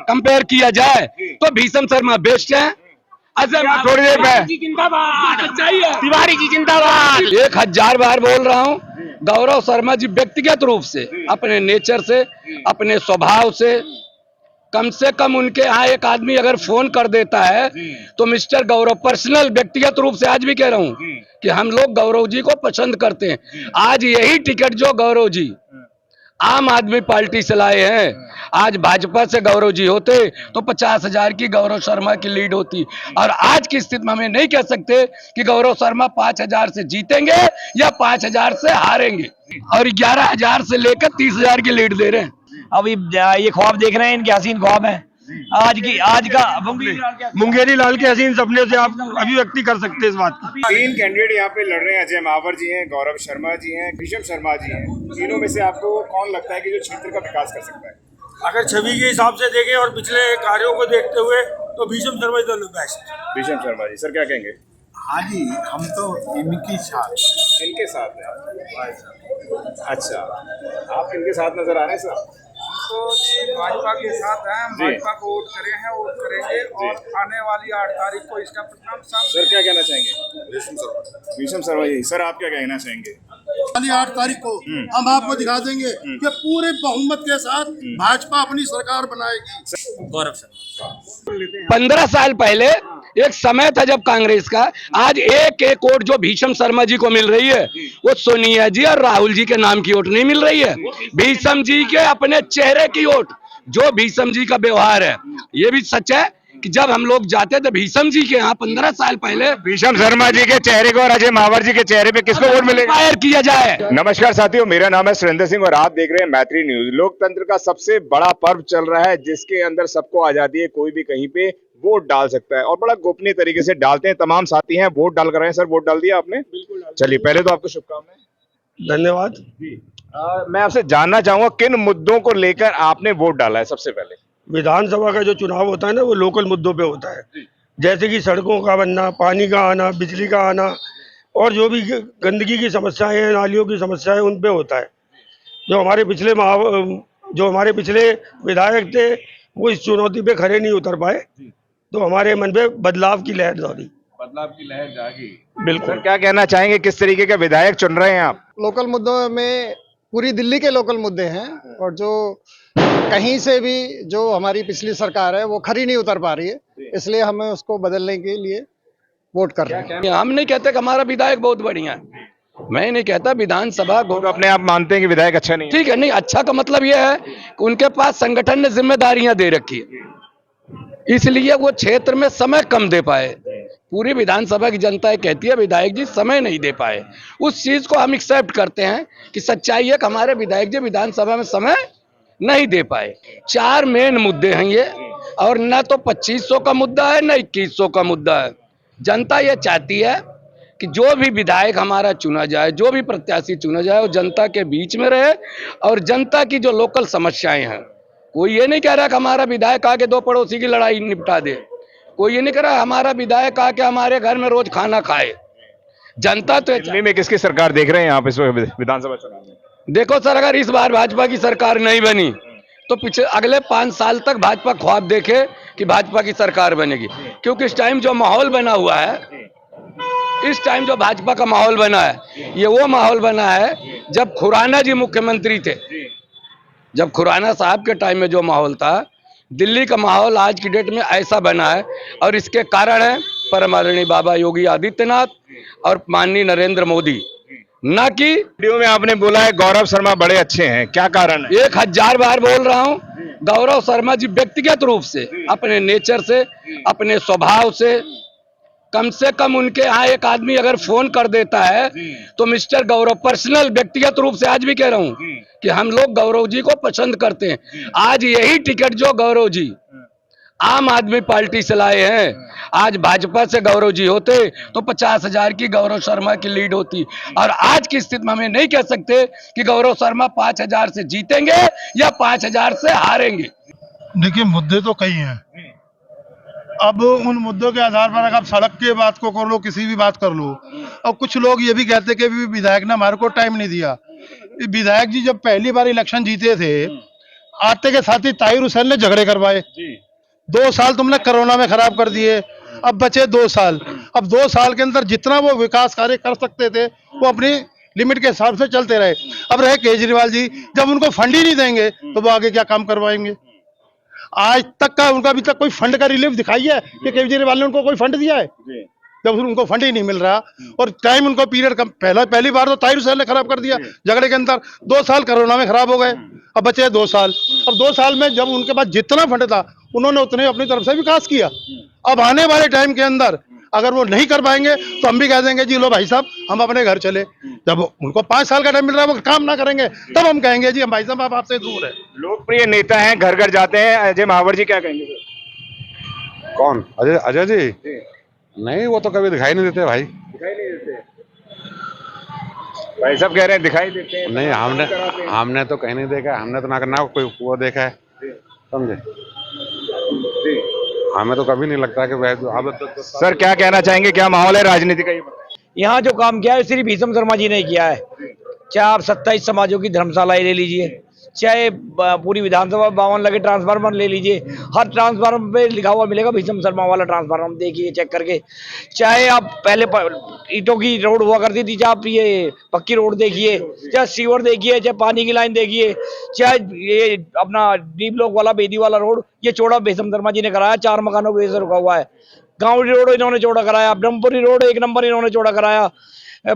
Compare किया जाए तो भीषम शर्मा बेस्ट है। थोड़ी देर में तिवारी जी जिंदाबाद 1000 बार बोल रहा हूँ, गौरव शर्मा जी व्यक्तिगत रूप से, अपने नेचर से, अपने स्वभाव से कम उनके यहाँ एक आदमी अगर फोन कर देता है तो मिस्टर गौरव पर्सनल व्यक्तिगत रूप से आज भी कह रहा हूँ कि हम लोग गौरव जी को पसंद करते हैं। आज यही टिकट जो गौरव जी आम आदमी पार्टी से लाए हैं, आज भाजपा से गौरव जी होते तो 50,000 की गौरव शर्मा की लीड होती। और आज की स्थिति में हमें नहीं कह सकते कि गौरव शर्मा 5,000 से जीतेंगे या 5,000 से हारेंगे, और 11,000 से लेकर 30,000 की लीड दे रहे हैं। अभी ये ख्वाब देख रहे हैं, इनके हसीन ख्वाब है आज का मुंगेरी लाल के हसीन सपने से आप अभिव्यक्ति कर सकते हैं इस बात की। 3 कैंडिडेट यहाँ पे लड़ रहे हैं, अजय मावर जी हैं, गौरव शर्मा जी हैं, भीषम शर्मा जी हैं। तीनों में से आपको कौन लगता है कि जो क्षेत्र का विकास कर सकता है? अगर छवि के हिसाब से देखें और पिछले कार्यों को देखते हुए तो Bhisham Sharma is the best. Bhisham Sharma ji, sir क्या कहेंगे? हाँ जी, हम तो इनके साथ हैं। अच्छा, आप किनके साथ नजर आ रहे हैं सर? तो जी भाजपा के साथ हैं, हम भाजपा को वोट करे हैं, वोट करेंगे और आने वाली 8 तारीख को इसका परिणाम सामने। सर क्या कहना चाहेंगे? भीषम शर्मा जी, सर आप क्या कहना चाहेंगे? वाली 8 तारीख को हम आपको दिखा देंगे कि पूरे बहुमत के साथ भाजपा अपनी सरकार बनाएगी। गौरव शर्मा 15 साल पहले एक समय था जब कांग्रेस का, आज एक वोट जो भीषम शर्मा जी को मिल रही है वो सोनिया जी और राहुल जी के नाम की वोट नहीं मिल रही है, भीषम जी के अपने चेहरे की वोट, जो भीषम जी का व्यवहार है। ये भी सच है कि जब हम लोग जाते थे भीषम जी के यहाँ 15 साल पहले, भीषम शर्मा जी के चेहरे को और अजय मावर जी के चेहरे पे किसको वोट मिलेगा? फायर किया जाए। नमस्कार साथियों, मेरा नाम है सुरेंद्र सिंह और आप देख रहे हैं मैत्री न्यूज। लोकतंत्र का सबसे बड़ा पर्व चल रहा है जिसके अंदर सबको आजादी है, कोई भी कहीं पे वोट डाल सकता है और बड़ा गोपनीय तरीके से डालते हैं। तमाम साथी हैं, वोट डाल कर रहे हैं। सर वोट डाल दिया आपने? बिल्कुल। चलिए पहले तो आपको शुभकामनाएं। धन्यवाद। मैं आपसे जानना चाहूंगा किन मुद्दों को लेकर आपने वोट डाला है? सबसे पहले विधानसभा का जो चुनाव होता है ना, वो लोकल मुद्दों पे होता है, जैसे कि सड़कों का बनना, पानी का आना, बिजली का आना और जो भी गंदगी की समस्याएं हैं, नालियों की समस्या है, उन पे होता है। जो हमारे पिछले विधायक थे वो इस चुनौती पे खड़े नहीं उतर पाए, तो हमारे मन पे बदलाव की लहर जागी। बिल्कुल। सर क्या कहना चाहेंगे, किस तरीके के विधायक चुन रहे हैं आप? लोकल मुद्दों में पूरी दिल्ली के लोकल मुद्दे हैं और जो कहीं से भी जो हमारी पिछली सरकार है वो खरी नहीं उतर पा रही है, इसलिए हमें उसको बदलने के लिए वोट कर रहे हैं। हम नहीं कहते कि हमारा विधायक बहुत बढ़िया है, मैं नहीं कहता। विधानसभा अपने आप मानते हैं कि विधायक अच्छा नहीं है? ठीक है, नहीं अच्छा का मतलब यह है कि उनके पास संगठन ने जिम्मेदारियां दे रखी है, इसलिए वो क्षेत्र में समय कम दे पाए। पूरी विधानसभा की जनता कहती है विधायक जी समय नहीं दे पाए, उस चीज को हम एक्सेप्ट करते हैं कि सच्चाई है कि हमारे विधायक जी विधानसभा में समय नहीं दे पाए। 4 मेन मुद्दे हैं ये, और न तो 2500 का मुद्दा है न 2100 का मुद्दा है। जनता ये चाहती है कि जो भी विधायक हमारा चुना जाए, जो भी प्रत्याशी चुना जाए, वो जनता के बीच में रहे और जनता की जो लोकल समस्याएं हैं, कोई ये नहीं कह रहा कि हमारा विधायक आके 2 पड़ोसी की लड़ाई निपटा दे, कोई ये नहीं कह रहा हमारा विधायक आके हमारे घर में रोज खाना खाए। जनता तो दिल्ली में किसकी सरकार देख रहे हैं आप इस विधानसभा चुनाव में? देखो सर, अगर इस बार भाजपा की सरकार नहीं बनी तो पीछे अगले 5 साल तक भाजपा ख्वाब देखे कि भाजपा की सरकार बनेगी, क्योंकि इस टाइम जो माहौल बना हुआ है, इस टाइम जो भाजपा का माहौल बना है, ये वो माहौल बना है जब खुराना जी मुख्यमंत्री थे। जब खुराना साहब के टाइम में जो माहौल था, दिल्ली का माहौल आज की डेट में ऐसा बना है, और इसके कारण है परम आदरणीय बाबा योगी आदित्यनाथ और माननीय नरेंद्र मोदी। ना कि वीडियो में आपने बोला है गौरव शर्मा बड़े अच्छे हैं, क्या कारण है? 1000 बार बोल रहा हूं, गौरव शर्मा जी व्यक्तिगत रूप से, अपने नेचर से, अपने स्वभाव से कम उनके यहाँ एक आदमी अगर फोन कर देता है तो मिस्टर गौरव पर्सनल व्यक्तिगत रूप से आज भी कह रहा हूं कि हम लोग गौरव जी को पसंद करते हैं। आज यही टिकट जो गौरव जी आम आदमी पार्टी से लाए हैं, आज भाजपा से गौरव जी होते तो 50,000 की गौरव शर्मा की लीड होती। और आज की स्थिति में हमें नहीं कह सकते कि गौरव शर्मा 5,000 से जीतेंगे या 5,000 से हारेंगे। देखिए, मुद्दे तो कई हैं। अब उन मुद्दों के आधार पर अगर आप सड़क की बात को कर लो, किसी भी बात कर लो, और कुछ लोग ये भी कहते कि विधायक ने हमारे को टाइम नहीं दिया। विधायक जी जब पहली बार इलेक्शन जीते थे, आते के साथ ही ताहिर हुसैन ने झगड़े करवाए। जी 2 साल तुमने कोरोना में खराब कर दिए, अब बचे 2 साल। अब 2 साल के अंदर जितना वो विकास कार्य कर सकते थे वो अपनी लिमिट के हिसाब से चलते रहे। अब रहे केजरीवाल जी, जब उनको फंड ही नहीं देंगे तो वो आगे क्या काम करवाएंगे? आज तक का उनका अभी तक कोई फंड का रिलीफ दिखाई है कि केजरीवाल ने उनको कोई फंड दिया है? जी जब उनको फंड ही नहीं मिल रहा और टाइम उनको पीरियड कम, पहली बार तो ताहिर हुसैन ने खराब कर दिया झगड़े के अंदर। 2 साल कोरोना में खराब हो गए, अब बचे 2 साल। अब 2 साल में जब उनके पास जितना फंड था उन्होंने उतने अपनी तरफ से विकास किया। अब आने वाले टाइम के अंदर अगर वो नहीं कर पाएंगे तो हम भी कह देंगे जी लो भाई साहब हम अपने घर चले। जब उनको 5 साल का टाइम मिल रहा है वो काम ना करेंगे तब हम कहेंगे जी हम भाई साहब आप आपसे दूर है। लोकप्रिय नेता हैं, घर घर जाते हैं, अजय महावर जी क्या कहेंगे सर? कौन? अजय अजय जी? नहीं, वो तो कभी दिखाई नहीं देते भाई। दिखाई नहीं देते? भाई साहब कह रहे हैं दिखाई देते हैं। नहीं, हमने तो कहीं नहीं देखा, हमने तो ना कोई वो देखा है, समझे? हमें तो कभी नहीं लगता कि अब सर क्या कहना चाहेंगे, क्या माहौल है राजनीति का, ये बताएं। यहाँ जो काम किया है श्री भीषम शर्मा जी ने किया है। चाहे आप 27 समाजों की धर्मशाला ले लीजिए, चाहे पूरी विधानसभा 52 लगे ट्रांसफार्मर ले लीजिए, हर ट्रांसफार्मर पे लिखा हुआ मिलेगा भीषम शर्मा वाला ट्रांसफार्मर, देखिए चेक करके। चाहे आप पहले ईंटों की रोड हुआ करती थी, चाहे आप ये पक्की रोड देखिए, चाहे सीवर देखिए, चाहे पानी की लाइन देखिए, चाहे ये अपना डी ब्लॉक वाला बेदी वाला रोड, ये चौड़ा भीषम शर्मा जी ने कराया। 4 मकानों पे रुका हुआ है। गाँवड़ी रोड इन्होंने चौड़ा कराया, ब्रह्मपुरी रोड 1 नंबर इन्होंने चौड़ा कराया,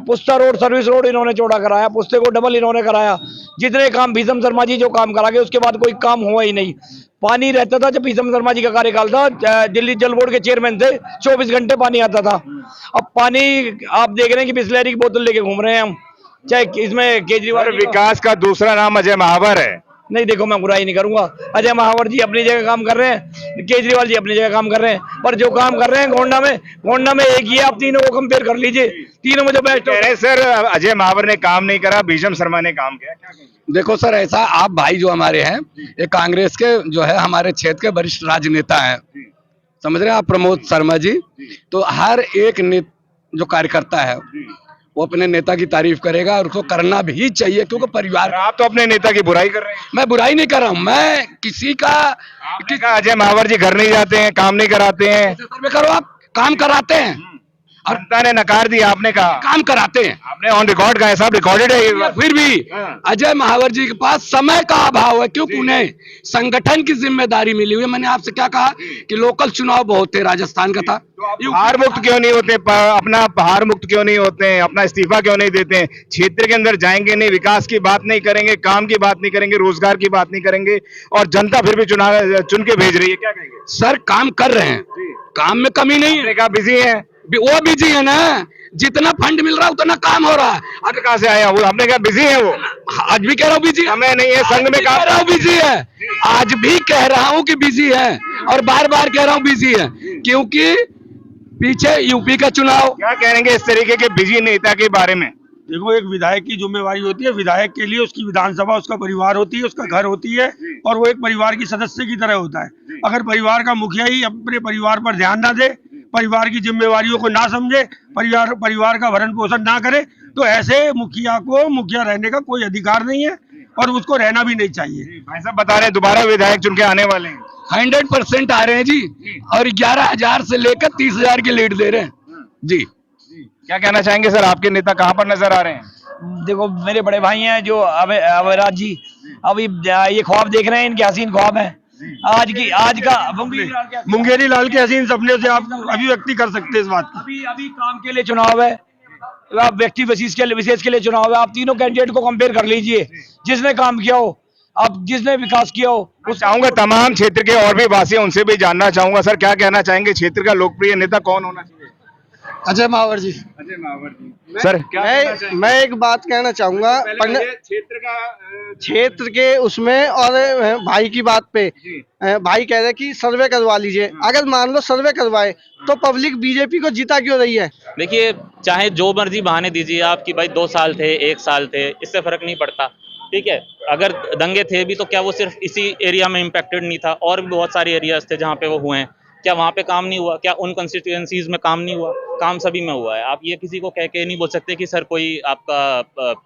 पुस्ता रोड सर्विस रोड इन्होंने चौड़ा कराया, पुस्ते को डबल इन्होंने कराया। जितने काम भीषम शर्मा जी जो काम करा गए उसके बाद कोई काम हुआ ही नहीं। पानी रहता था जब भीषम शर्मा जी का कार्यकाल था, दिल्ली जल बोर्ड के चेयरमैन थे, 24 घंटे पानी आता था। अब पानी आप देख रहे हैं कि बिस्लरी की बोतल लेके घूम रहे हैं हम, चाहे इसमें केजरीवाल। विकास का दूसरा नाम अजय महावर है। नहीं देखो, मैं बुराई नहीं करूंगा, अजय महावर जी अपनी जगह काम कर रहे हैं, केजरीवाल जी अपनी जगह काम कर रहे हैं, पर जो काम कर रहे हैं गोंडा में एक ही है। आप तीनों को कंपेयर कर लीजिए, तीनों में जो बेस्ट कह रहे हैं सर अजय महावर ने काम नहीं करा, भीषम शर्मा ने काम किया, क्या कहेंगे? देखो सर, ऐसा आप भाई जो हमारे हैं ये कांग्रेस के जो है हमारे क्षेत्र के वरिष्ठ राजनेता हैं, समझ रहे हैं आप, प्रमोद शर्मा जी। तो हर एक जो कार्यकर्ता है वो अपने नेता की तारीफ करेगा और उसको करना भी चाहिए, क्योंकि परिवार। आप तो अपने नेता की बुराई कर रहे हैं। मैं बुराई नहीं कर रहा हूँ, मैं किसी का अजय महावर जी घर नहीं जाते हैं, काम नहीं कराते हैं। सर्वे करो, आप काम कराते हैं और जनता ने नकार दिया, आपने कहा काम कराते हैं, आपने ऑन रिकॉर्ड कहा, सब रिकॉर्डेड है ये। फिर भी अजय महावर जी के पास समय का अभाव है, क्योंकि उन्हें संगठन की जिम्मेदारी मिली हुई है। मैंने आपसे क्या कहा कि लोकल चुनाव बहुत थे, राजस्थान का था। हार मुक्त क्यों नहीं होते, अपना हार मुक्त क्यों नहीं होते हैं, अपना इस्तीफा क्यों नहीं देते हैं? क्षेत्र के अंदर जाएंगे नहीं, विकास की बात नहीं करेंगे, काम की बात नहीं करेंगे, रोजगार की बात नहीं करेंगे, और जनता फिर भी चुन के भेज रही है, क्या कहेंगे? सर काम कर रहे हैं, काम में कमी नहीं है। कहा बिजी है, वो बिजी है ना, जितना फंड मिल रहा है उतना काम हो रहा है। अब कहाँ से आया वो? हमने कहा बिजी है वो, आज भी कह रहा हूँ बिजी समय नहीं है, संघ में कह रहा हूँ बिजी है, आज भी कह रहा हूँ कि बिजी है, और बार बार कह रहा हूँ बिजी है, क्योंकि पीछे यूपी का चुनाव। क्या कहेंगे इस तरीके के बिजी नेता के बारे में? देखो, एक विधायक की जिम्मेवारी होती है, विधायक के लिए उसकी विधानसभा उसका परिवार होती है, उसका घर होती है, और वो एक परिवार की सदस्य की तरह होता है। अगर परिवार का मुखिया ही अपने परिवार पर ध्यान ना दे, परिवार की जिम्मेवारियों को ना समझे, परिवार का भरण पोषण ना करे, तो ऐसे मुखिया को मुखिया रहने का कोई अधिकार नहीं है, और उसको रहना भी नहीं चाहिए। भाई साहब बता रहे हैं दोबारा विधायक चुन के आने वाले हैं। 100% आ रहे हैं जी, और 11,000 से लेकर 30,000 की लीड दे रहे हैं जी। क्या कहना चाहेंगे सर, आपके नेता कहाँ पर नजर आ रहे हैं? देखो, मेरे बड़े भाई हैं जो अवराज जी, अभी ये ख्वाब देख रहे हैं, इनके हसीन ख्वाब है। आज का मुंगेरी लाल के हसीन सपने से आप अभिव्यक्ति कर सकते हैं इस बात की। अभी काम के लिए चुनाव है, आप व्यक्ति विशेष के लिए चुनाव है। आप तीनों कैंडिडेट को कंपेयर कर लीजिए, जिसने काम किया हो, आप जिसने विकास किया हो। चाहूंगा तमाम क्षेत्र के और भी वासी, उनसे भी जानना चाहूंगा। सर क्या कहना चाहेंगे, क्षेत्र का लोकप्रिय नेता कौन होना चाहिए? अजय महावर जी। अजय महावर जी। सर क्या मैं एक बात कहना चाहूंगा क्षेत्र के उसमें, और भाई की बात पे, भाई कह रहे कि सर्वे करवा लीजिए। अगर मान लो सर्वे करवाए तो पब्लिक बीजेपी को जीता क्यों रही है? देखिए, चाहे जो मर्जी बहाने दीजिए आप कि भाई 2 साल थे, 1 साल थे, इससे फर्क नहीं पड़ता, ठीक है। अगर दंगे थे भी तो क्या वो सिर्फ इसी एरिया में इम्पैक्टेड नहीं था, और भी बहुत सारे एरियाज थे जहाँ पे वो हुए हैं। क्या वहाँ पे काम नहीं हुआ? क्या उन कंस्टिट्यूएंसीज में काम नहीं हुआ? काम सभी में हुआ है। आप ये किसी को कह के नहीं बोल सकते कि सर कोई आपका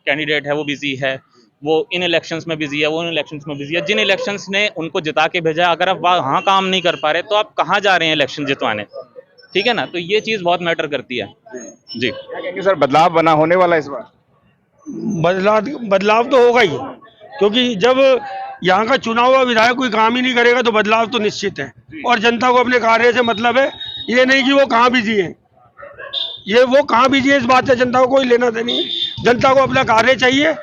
कैंडिडेट है वो बिजी है, वो इन इलेक्शंस में बिजी है, वो इन इलेक्शंस में बिजी है। जिन इलेक्शंस ने उनको जिता के भेजा है, अगर आप वहाँ काम नहीं कर पा रहे तो आप कहाँ जा रहे हैं इलेक्शन जितवाने? ठीक है ना, तो ये चीज बहुत मैटर करती है जी। क्या कहेंगे सर, बदलाव बना होने वाला है इस बार? बदलाव तो होगा ही, क्योंकि जब यहाँ का चुना हुआ विधायक कोई काम ही नहीं करेगा तो बदलाव तो निश्चित है। और जनता को अपने कार्य से मतलब है, ये नहीं कि वो कहाँ बिजी है, ये वो कहाँ बिजी है इस बात से जनता को कोई लेना देना नहीं है। जनता को अपना कार्य चाहिए,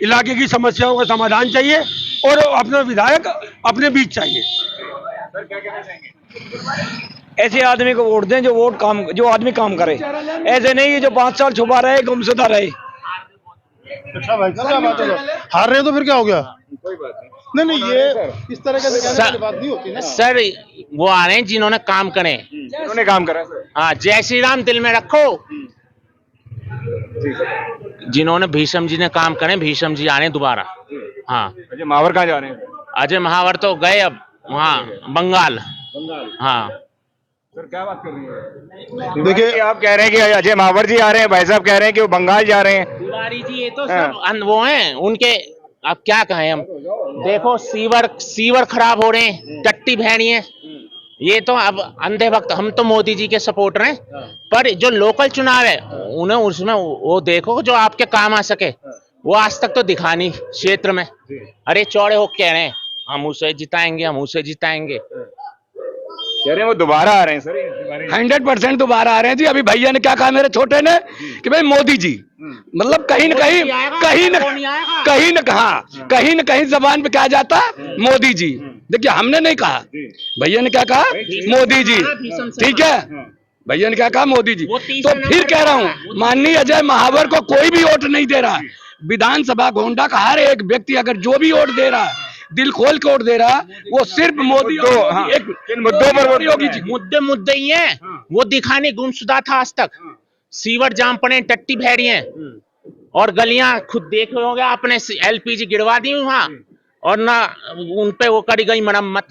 इलाके की समस्याओं का समाधान चाहिए और अपना विधायक अपने बीच चाहिए। सर क्या कहना चाहेंगे? ऐसे आदमी को वोट दें जो आदमी काम करे, ऐसे नहीं कि जो 5 साल छुपा रहे, गुमशुदा रहे। अच्छा भाई क्या बात है, हार रहे हैं तो फिर क्या हो गया? कोई बात नहीं। नहीं ये इस तरह के कहने वाली बात नहीं होती ना सर। वो आ रहे हैं जिन्होंने काम करे, उन्होंने काम करा सर। हाँ, जय श्री राम दिल में रखो। जिन्होंने भीषम जी ने काम करे, भीषम जी आ रहे हैं दोबारा। हाँ, अजय महावर कहाँ जा रहे हैं? अजय महावर तो गए अब वहाँ बंगाल। हाँ सर क्या बात कर रही है? देखिए आप कह रहे हैं कि अजय महावर जी आ रहे हैं, भाई साहब कह रहे हैं कि वो बंगाल जा रहे हैं। तिवारी जी ये तो सब वो हैं उनके, अब क्या कहें हम। देखो सीवर खराब हो रहे हैं, टट्टी भेड़िए। ये तो अब अंधे भक्त, हम तो मोदी जी के सपोर्टर हैं, पर जो लोकल चुनाव है उन्हें उसमें वो देखो जो आपके काम आ सके। वो आज तक तो दिखा नहीं क्षेत्र में। अरे चौड़े हो कह रहे हैं हम उसे जिताएंगे, हम उसे जिताएंगे। कह रहे हैं वो दोबारा आ रहे हैं सर। 100% दोबारा आ रहे हैं जी। अभी भैया ने क्या कहा मेरे छोटे ने कि भाई मोदी जी, मतलब कहीं न कहीं जबान पे कहा जाता है मोदी जी। देखिए हमने नहीं कहा, भैया ने क्या कहा, मोदी जी। ठीक है, भैया ने क्या कहा, मोदी जी। तो फिर कह रहा हूँ, माननीय अजय महावर को कोई भी वोट नहीं दे रहा। विधानसभा गोंडा का हर एक व्यक्ति अगर जो भी वोट दे रहा, दिल खोल के वोट दे रहा, वो सिर्फ मोदी इन मुद्दों पर योगी जी। मुद्दे ही हैं। वो दिखाने गुमशुदा था आज तक। सीवर जाम पड़े, टट्टी भैरी हैं, और गलियां खुद देख रहे होंगे आपने, LPG गिरवा दी वहां, और ना उन पे वो करी गई मरम्मत।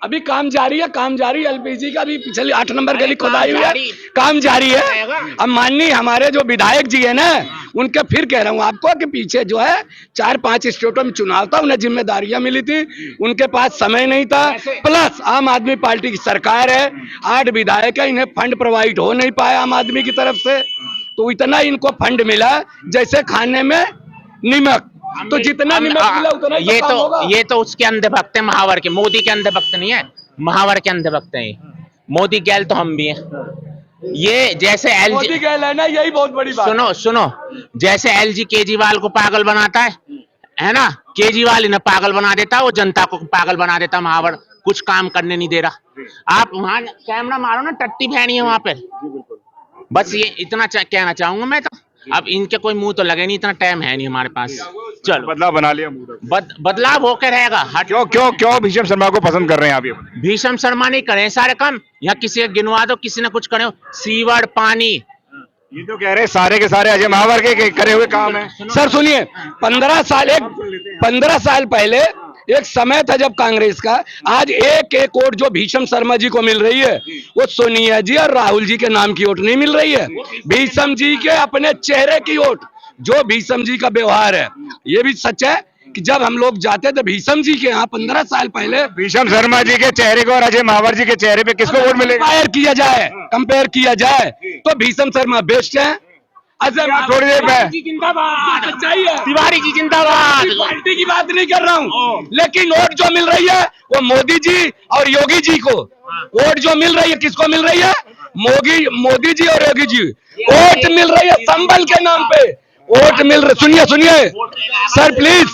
अभी काम जारी है, काम जारी है। LPG का भी पिछली 8 नंबर गली खुदाई हुई है, काम जारी है। अब माननीय हमारे जो विधायक जी है ना, उनके फिर कह रहा हूँ आपको कि पीछे जो है 4-5 स्टेटों में चुनाव था, उन्हें जिम्मेदारियां मिली थी, उनके पास समय नहीं था। प्लस आम आदमी पार्टी की सरकार है, 8 विधायक है, इन्हें फंड प्रोवाइड हो नहीं पाया आम आदमी की तरफ से। तो इतना इनको फंड मिला जैसे खाने में नमक, तो जितना नमक मिला उतना ये तो उसके अंधे भक्त हैं महावर के। मोदी के अंधे भक्त नहीं है, महावर के अंधे भक्त हैं। मोदी गैल तो हम भी हैं। ये जैसे मोदी गैल है ना, यही बहुत बड़ी बात। सुनो जैसे LG केजरीवाल को पागल बनाता है ना, केजरीवाल इन्हें पागल बना देता है, वो जनता को पागल बना देता। महावर कुछ काम करने नहीं दे रहा। आप वहां कैमरा मारो ना, टट्टी भैनी है वहां पे। बस ये इतना कहना चाहूंगा मैं तो। अब इनके कोई मुंह तो लगे नहीं, इतना टाइम है नहीं हमारे पास। चलो बदलाव बना लिया, बदलाव होकर रहेगा। क्यों भीषम शर्मा को पसंद कर रहे हैं आप? ये भीषम शर्मा नहीं करे सारे काम, यहाँ किसी को गिनवा दो, किसी ने कुछ करे। सीवर, पानी, ये तो कह रहे हैं सारे के सारे अजय महावर के करे हुए काम है। सर सुनिए, 15 साल पहले एक समय था जब कांग्रेस का, आज एक वोट जो भीषम शर्मा जी को मिल रही है, वो सोनिया जी और राहुल जी के नाम की वोट नहीं मिल रही है। भीषम जी के अपने चेहरे की वोट, जो भीषम जी का व्यवहार है। ये भी सच है कि जब हम लोग जाते थे भीषम जी के यहाँ 15 साल पहले, भीषम शर्मा जी के चेहरे को और अजय महावर जी के चेहरे पे किसको वोट मिलेगा? कंपेयर किया जाए तो भीषम शर्मा बेस्ट है। थोड़ी देर में सच्चाई है, तिवारी जी जिंदाबाद। पार्टी की बात नहीं कर रहा हूँ, लेकिन वोट जो मिल रही है वो मोदी जी और योगी जी को। वोट जो मिल रही है किसको मिल रही है? मोदी जी और योगी जी। वोट मिल रही है संबल के नाम पे। वोट मिल रही, सुनिए सर प्लीज,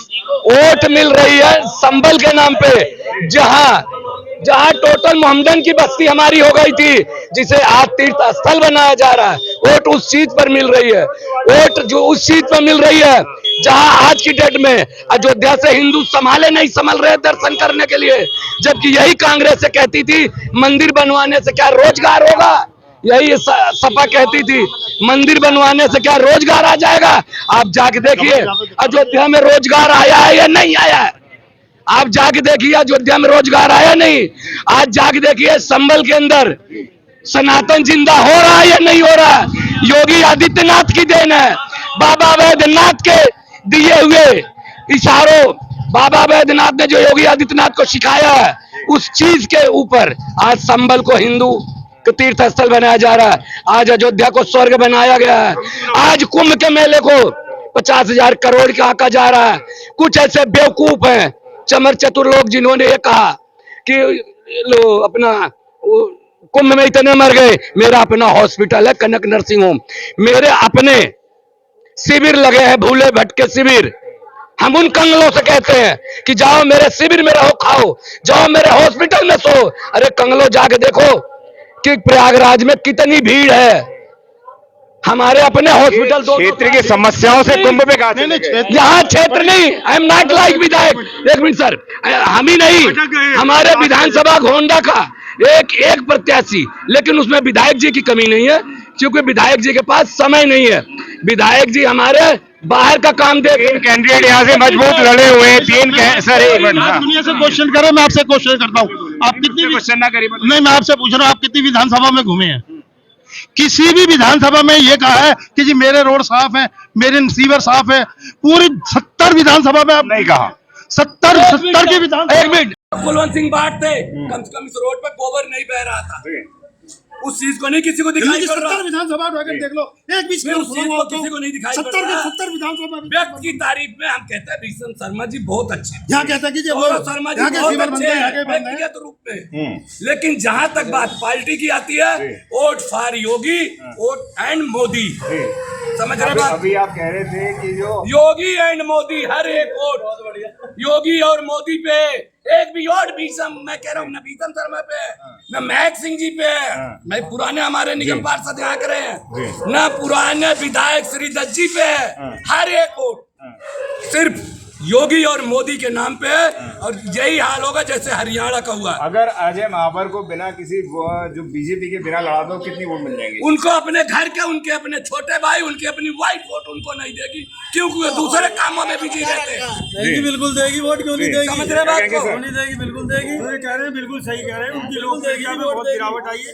वोट मिल रही है संबल के नाम पे। जहां टोटल मोहम्मदन की बस्ती हमारी हो गई थी, जिसे आज तीर्थ स्थल बनाया जा रहा है, वोट उस चीज पर मिल रही है। वोट जो उस चीज पर मिल रही है जहां आज की डेट में अयोध्या से हिंदू नहीं संभल रहे दर्शन करने के लिए, जबकि यही कांग्रेस से कहती थी मंदिर बनवाने से क्या रोजगार होगा। यही सपा कहती थी मंदिर बनवाने से क्या रोजगार आ जाएगा। आप जाके देखिए अयोध्या में रोजगार आया है या नहीं आया है। आप जाके देखिए अयोध्या में रोजगार आया नहीं। आज जाके देखिए संभल के अंदर सनातन जिंदा हो रहा है या नहीं हो रहा है। योगी आदित्यनाथ की देन है, बाबा वैद्यनाथ के दिए हुए इशारों बाबा बैद्यनाथ ने जो योगी आदित्यनाथ को सिखाया है, उस चीज के ऊपर आज संभल को हिंदू तीर्थ स्थल बनाया जा रहा है, आज अयोध्या को स्वर्ग बनाया गया है, आज कुंभ के मेले को 50,000 करोड़ का आका जा रहा है। कुछ ऐसे बेवकूफ हैं चमर चतुर लोग जिन्होंने ये कहा कि लो अपना कुंभ में इतने मर गए, मेरा अपना हॉस्पिटल है कनक नर्सिंग होम, मेरे अपने शिविर लगे हैं भूले भटके शिविर। हम उन कंगलों से कहते हैं कि जाओ मेरे शिविर में रहो, खाओ, जाओ मेरे हॉस्पिटल में सो। अरे कंगलों जाके देखो कि प्रयागराज में कितनी भीड़ है। हमारे अपने हॉस्पिटल क्षेत्र की समस्याओं से कुंभ में कहा यहाँ क्षेत्र नहीं, आई एम नॉट लाइक विधायक, एक मिनट सर, हम ही नहीं, हमारे विधानसभा घोंडा का एक प्रत्याशी, लेकिन उसमें विधायक जी की कमी नहीं है, क्योंकि विधायक जी के पास समय नहीं है। विधायक जी हमारे बाहर का काम देख, कैंडिडेट यहाँ से मजबूत लड़े हुए हैं, दुनिया से क्वेश्चन करो, मैं आपसे क्वेश्चन करता हूँ, आप कितनी क्वेश्चन ना करिए। नहीं, मैं आपसे पूछ रहा हूँ, आप कितनी विधानसभा में घूमे हैं? किसी भी विधानसभा में ये कहा है कि जी मेरे रोड साफ है, मेरे सीवर साफ है? पूरी 70 विधानसभा में आप नहीं कहा। 70 की विधानसभा। एक मिनट, कुलवंत सिंह बाट थे, कम से कम इस रोड पे गोबर नहीं बह रहा था, उस चीज को नहीं किसी को दिखाई पड़ रहा। 70 विधानसभा देख लो, एक बीच में उस चीज को किसी को नहीं दिखाई पड़ रहा। 70 विधानसभा व्यक्ति की तारीफ में हम कहते हैं भीषम शर्मा जी बहुत अच्छे, यहाँ कहता है कि शर्मा जी बहुत अच्छे हैं व्यक्तिगत रूप में, लेकिन जहां तक बात पार्टी की आती है, vote for Yogi, vote and Modi, समझ रहे बात? अभी आप कह रहे थे कि जो योगी एंड मोदी, हर एक वोट योगी और मोदी पे, एक भी वोट भीषम, मैं कह रहा हूँ, न भीषम शर्मा पे, न महक सिंह जी पे, मैं पुराने हमारे निगम पार्षद यहाँ करे हैं, न पुराने विधायक श्री दत्त जी पे, हर एक वोट सिर्फ योगी और मोदी के नाम पे है। और यही हाल होगा जैसे हरियाणा का हुआ। अगर अजय महावर को बिना किसी जो बीजेपी के बिना लड़ा दो, कितनी वोट मिल जाएंगी? उनको अपने घर के, उनके अपने छोटे भाई, उनकी अपनी वाइफ वोट उनको नहीं देगी, क्योंकि वो दूसरे कामों में बिजी रहते हैं। देगी, बिल्कुल देगी, वोट क्यों नहीं देगी? समझ रहे बात को? नहीं देगी, बिल्कुल देगी। कह रहे हैं, बिल्कुल सही कह रहे हैं, उनकी लोकप्रियता में बहुत गिरावट आई है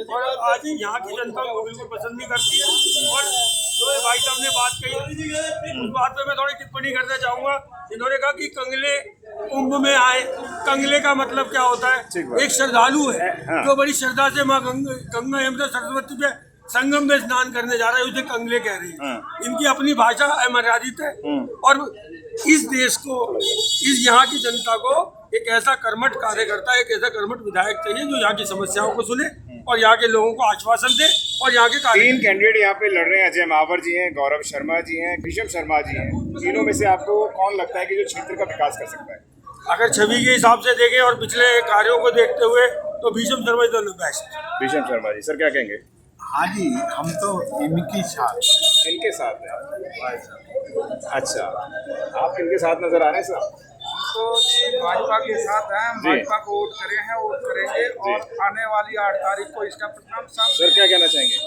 और आज यहाँ की जनता को बिल्कुल पसंद नहीं करती है। और जो भाई साहब ने बात कही, उस बात पे मैं थोड़ी टिप्पणी करना चाहूंगा। इन्होंने कहा कि कंगले कुंभ में आए, कंगले का मतलब क्या होता है? एक श्रद्धालु है जो बड़ी श्रद्धा से माँ गंगा यमुना सरस्वती पे संगम में स्नान करने जा रहा है, उसे कंगले कह रही है। इनकी अपनी भाषा अमर्यादित है और इस देश को, इस यहाँ की जनता को एक ऐसा कर्मठ कार्यकर्ता, एक ऐसा कर्मठ विधायक चाहिए जो यहाँ की समस्याओं को सुने और यहाँ के लोगों को आश्वासन दे और यहाँ के 3 कैंडिडेट यहाँ पे लड़ रहे हैं। अजय महावर जी हैं, गौरव शर्मा जी हैं, भीषम शर्मा जी हैं। तीनों में से आपको कौन लगता है कि जो क्षेत्र का विकास कर सकता है? अगर छवि के हिसाब से देखें और पिछले कार्यों को देखते हुए तो Bhisham Sharma is the best. Bhisham Sharma ji, sir क्या कहेंगे? हाँ जी, हम तो इनके साथ हैं। अच्छा, आप किनके साथ नजर आ रहे हैं सर? तो भाजपा के साथ हैं, हम भाजपा को वोट करे हैं, वोट करेंगे और आने वाली 8 तारीख को इसका परिणाम सामने। सर क्या कहना चाहेंगे?